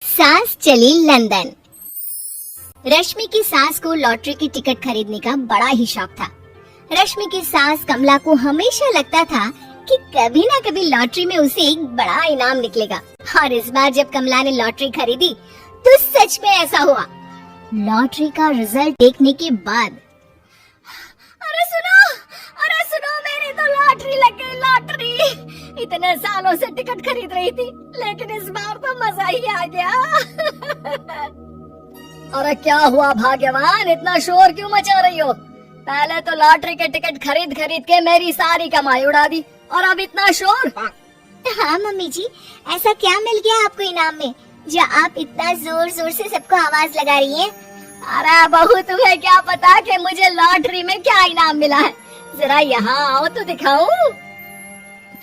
सास चली लंदन। रश्मि की सास को लॉटरी की टिकट खरीदने का बड़ा ही शौक था। रश्मि की सास कमला को हमेशा लगता था कि कभी ना कभी लॉटरी में उसे एक बड़ा इनाम निकलेगा, और इस बार जब कमला ने लॉटरी खरीदी तो सच में ऐसा हुआ। लॉटरी का रिजल्ट देखने के बाद अरे सुनो मेरी तो लॉटरी लग गई, लॉटरी। इतने सालों से टिकट खरीद रही थी, लेकिन इस बार तो मजा ही आ गया। अरे क्या हुआ भाग्यवान, इतना शोर क्यों मचा रही हो? पहले तो लॉटरी के टिकट खरीद खरीद के मेरी सारी कमाई उड़ा दी, और अब इतना शोर। हाँ मम्मी जी, ऐसा क्या मिल गया आपको इनाम में जो आप इतना जोर जोर से सबको आवाज लगा रही हैं? अरे बहू, तुम्हें क्या पता कि मुझे लॉटरी में क्या इनाम मिला है? जरा यहाँ आओ तो दिखाऊं।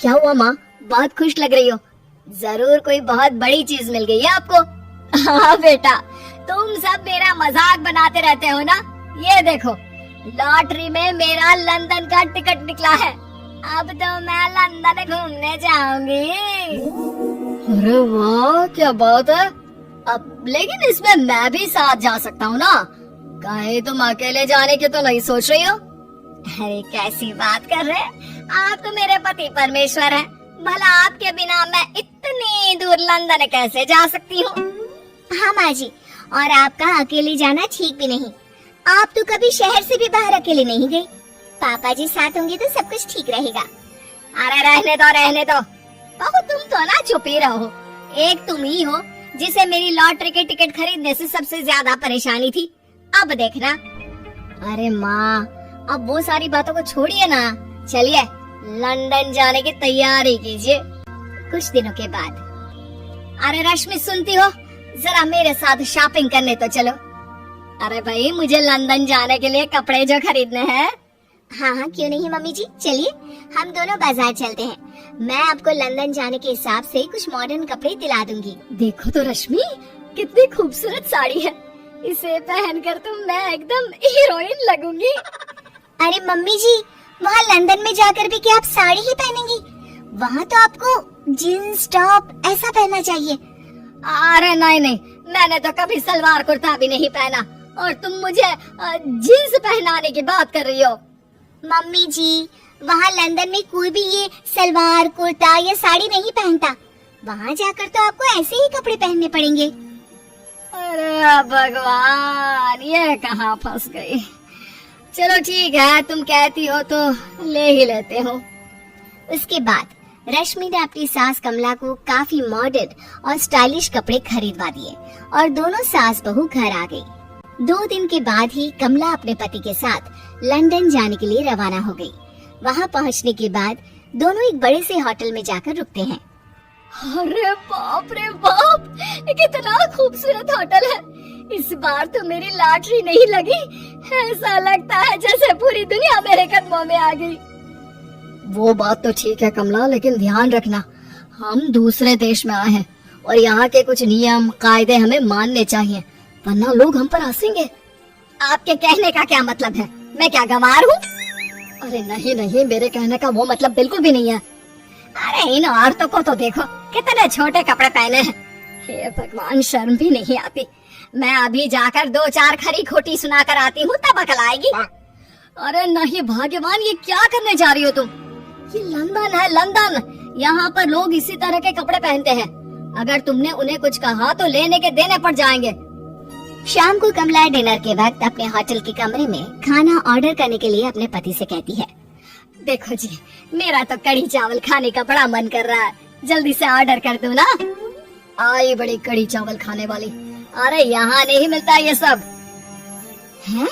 क्या हुआ माँ, बहुत खुश लग रही हो? जरूर कोई बहुत बड़ी चीज मिल गई है आपको। हाँ बेटा, तुम सब मेरा मजाक बनाते रहते हो ना। ये देखो, लॉटरी में मेरा लंदन का टिकट निकला है। अब तो मैं लंदन घूमने जाऊंगी। अरे वाह, क्या बात है। अब लेकिन इसमें मैं भी साथ जा सकता हूँ ना? कहीं तुम अकेले जाने की तो नहीं सोच रही हो? अरे कैसी बात कर रहे हैं आप, तो मेरे पति परमेश्वर हैं। भला आपके बिना मैं इतनी दूर लंदन कैसे जा सकती हूँ? हाँ माँ जी, और आपका अकेले जाना ठीक भी नहीं। आप तो कभी शहर से भी बाहर अकेले नहीं गई। पापा जी साथ होंगे तो सब कुछ ठीक रहेगा। अरे रहने दो बहू, तुम तो ना चुप ही रहो। एक तुम ही हो जिसे मेरी लॉटरी के टिकट खरीदने से सबसे ज्यादा परेशानी थी। अब देखना। अरे माँ, अब वो सारी बातों को छोड़िए ना, चलिए लंदन जाने की तैयारी कीजिए कुछ दिनों के बाद। अरे रश्मि, सुनती हो? जरा मेरे साथ शॉपिंग करने तो चलो। अरे भाई, मुझे लंदन जाने के लिए कपड़े जो खरीदने हैं। हाँ हाँ, क्यों नहीं मम्मी जी, चलिए हम दोनों बाजार चलते हैं। मैं आपको लंदन जाने के हिसाब से कुछ मॉडर्न कपड़े दिला दूंगी। देखो तो रश्मि, कितनी खूबसूरत साड़ी है। इसे पहनकर तो मैं एकदम हीरोइन लगूंगी। अरे मम्मी जी, वहाँ लंदन में जाकर भी क्या आप साड़ी ही पहनेंगी? वहाँ तो आपको जीन्स टॉप ऐसा पहनना चाहिए। अरे नहीं, मैंने तो कभी सलवार कुर्ता भी नहीं पहना, और तुम मुझे जीन्स पहनाने की बात कर रही हो। मम्मी जी, वहाँ लंदन में कोई भी ये सलवार कुर्ता या साड़ी नहीं पहनता। वहाँ जाकर तो आपको ऐसे ही कपड़े पहनने पड़ेंगे। अरे भगवान, ये कहाँ फंस गई। चलो ठीक है, तुम कहती हो तो ले ही लेते हो। उसके बाद रश्मि ने अपनी सास कमला को काफी मॉडर्न और स्टाइलिश कपड़े खरीदवा दिए, और दोनों सास बहू घर आ गई। 2 दिन के बाद ही कमला अपने पति के साथ लंदन जाने के लिए रवाना हो गई। वहाँ पहुँचने के बाद दोनों एक बड़े से होटल में जाकर रुकते हैं। अरे बाप रे बाप, कितना खूबसूरत होटल है। इस बार तो मेरी लॉटरी नहीं लगी। ऐसा लगता है जैसे पूरी दुनिया मेरे कदमों में आ गई। वो बात तो ठीक है कमला, लेकिन ध्यान रखना, हम दूसरे देश में आए हैं और यहाँ के कुछ नियम कायदे हमें मानने चाहिए, वरना लोग हम पर हंसेंगे। आपके कहने का क्या मतलब है? मैं क्या गंवार हूँ? अरे नहीं, मेरे कहने का वो मतलब बिल्कुल भी नहीं है। अरे इन औरतों को तो देखो, कितने छोटे कपड़े पहने हैं। हे भगवान, शर्म भी नहीं आती। मैं अभी जाकर 2-4 खरी खोटी सुनाकर आती हूँ, तब अकल आएगी। अरे नहीं भाग्यवान, ये क्या करने जा रही हो तुम? ये लंदन है, लंदन। यहाँ पर लोग इसी तरह के कपड़े पहनते हैं। अगर तुमने उन्हें कुछ कहा तो लेने के देने पड़ जाएंगे। शाम को कमला डिनर के वक्त अपने होटल के कमरे में खाना ऑर्डर करने के लिए अपने पति से कहती है, देखो जी, मेरा तो कढ़ी चावल खाने का बड़ा मन कर रहा है, जल्दी से ऑर्डर कर दो ना। आई बड़ी कढ़ी चावल खाने वाली। अरे यहाँ नहीं मिलता ये सब। हैं?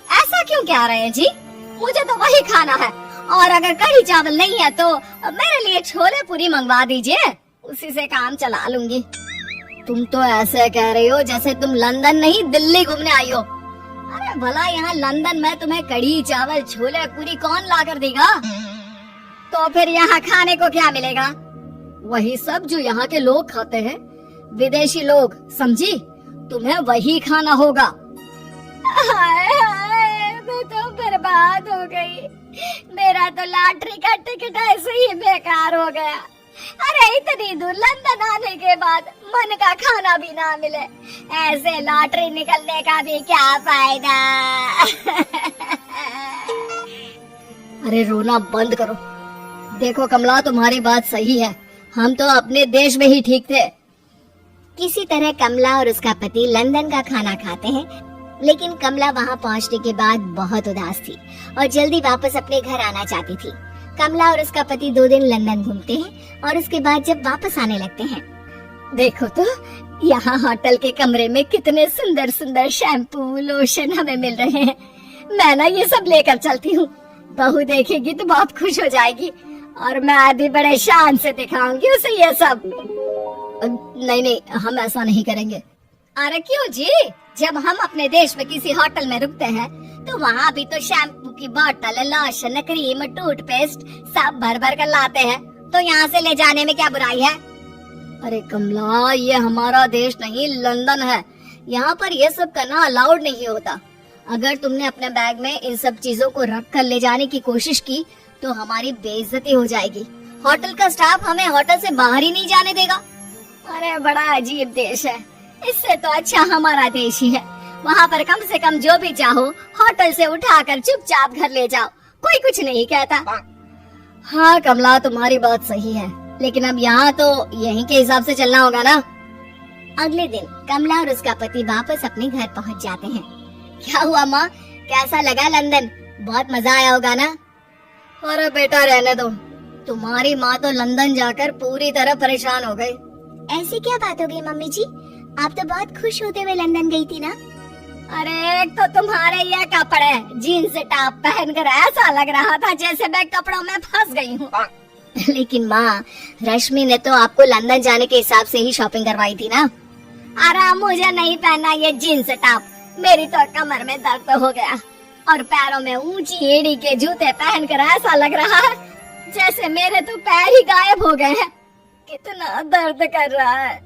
ऐसा क्यों कह रहे हैं जी? मुझे तो वही खाना है, और अगर कढ़ी चावल नहीं है तो मेरे लिए छोले पूरी मंगवा दीजिए, उसी से काम चला लूंगी। तुम तो ऐसे कह रही हो जैसे तुम लंदन नहीं दिल्ली घूमने आई हो। अरे भला यहाँ लंदन में तुम्हें कढ़ी चावल छोले पूरी कौन ला कर देगा? तो फिर यहाँ खाने को क्या मिलेगा? वही सब जो यहाँ के लोग खाते हैं, विदेशी लोग, समझी? तुम्हें वही खाना होगा। हाय हाय, मैं तो बर्बाद हो गई। मेरा तो लॉटरी का टिकट ऐसे ही बेकार हो गया। अरे इतनी दूर लंदन आने के बाद मन का खाना भी ना मिले, ऐसे लॉटरी निकलने का भी क्या फायदा। अरे रोना बंद करो। देखो कमला, तुम्हारी बात सही है, हम तो अपने देश में ही ठीक थे। किसी तरह कमला और उसका पति लंदन का खाना खाते हैं, लेकिन कमला वहां पहुंचने के बाद बहुत उदास थी और जल्दी वापस अपने घर आना चाहती थी। कमला और उसका पति 2 दिन लंदन घूमते हैं और उसके बाद जब वापस आने लगते हैं, देखो तो यहाँ होटल के कमरे में कितने सुंदर सुंदर शैम्पू लोशन हमें मिल रहे हैं। मैं ना ये सब लेकर चलती हूँ, बहू देखेगी तो बहुत खुश हो जाएगी और मैं भी बड़े शान से दिखाऊंगी उसे ये सब। नहीं नहीं, हम ऐसा नहीं करेंगे। अरे क्यों जी, जब हम अपने देश में किसी होटल में रुकते हैं तो वहाँ भी तो शैम्पू की बोतल, लोशन, क्रीम, टूथपेस्ट सब भर भर कर लाते हैं, तो यहाँ से ले जाने में क्या बुराई है। अरे कमला, ये हमारा देश नहीं लंदन है, यहाँ पर ये सब करना अलाउड नहीं होता। अगर तुमने अपने बैग में इन सब चीजों को रख कर ले जाने की कोशिश की तो हमारी बेइज्जती हो जाएगी। होटल का स्टाफ हमें होटल से बाहर ही नहीं जाने देगा। अरे बड़ा अजीब देश है, इससे तो अच्छा हमारा देश ही है। वहाँ पर कम से कम जो भी चाहो होटल से उठाकर चुपचाप घर ले जाओ, कोई कुछ नहीं कहता। हाँ कमला, तुम्हारी बात सही है, लेकिन अब यहाँ तो यहीं के हिसाब से चलना होगा ना। अगले दिन कमला और उसका पति वापस अपने घर पहुंच जाते हैं। क्या हुआ माँ, कैसा लगा लंदन? बहुत मजा आया होगा ना? अरे बेटा रहने दो, तुम्हारी माँ तो लंदन जाकर पूरी तरह परेशान हो गई। ऐसी क्या बात हो गई मम्मी जी? आप तो बहुत खुश होते हुए लंदन गई थी ना? अरे एक तो तुम्हारे ये कपड़े जीन्स टॉप पहनकर ऐसा लग रहा था जैसे मैं कपड़ों में फंस गई हूँ। लेकिन माँ, रश्मि ने तो आपको लंदन जाने के हिसाब से ही शॉपिंग करवाई थी ना? अरे मुझे नहीं पहना ये जीन्स टॉप, मेरी तो कमर में दर्द हो गया और पैरों में ऊंची एड़ी के जूते पहनकर ऐसा लग रहा है जैसे मेरे तो पैर ही गायब हो गए हैं। कितना दर्द कर रहा है।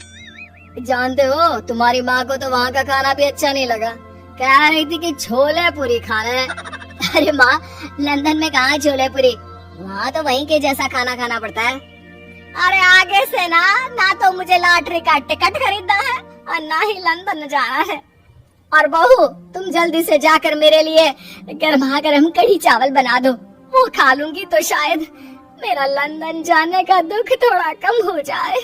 जानते हो, तुम्हारी माँ को तो वहाँ का खाना भी अच्छा नहीं लगा, कह रही थी कि छोले पूरी खाना है। अरे माँ, लंदन में कहाँ छोले पूरी, वहाँ तो वहीं के जैसा खाना खाना पड़ता है। अरे आगे से ना तो मुझे लॉटरी का टिकट खरीदना है और ना ही लंदन जाना है। और बहू, तुम जल्दी से जाकर मेरे लिए गर्मा गर्म कढ़ी चावल बना दो, वो खा लूंगी तो शायद मेरा लंदन जाने का दुख थोड़ा कम हो जाए।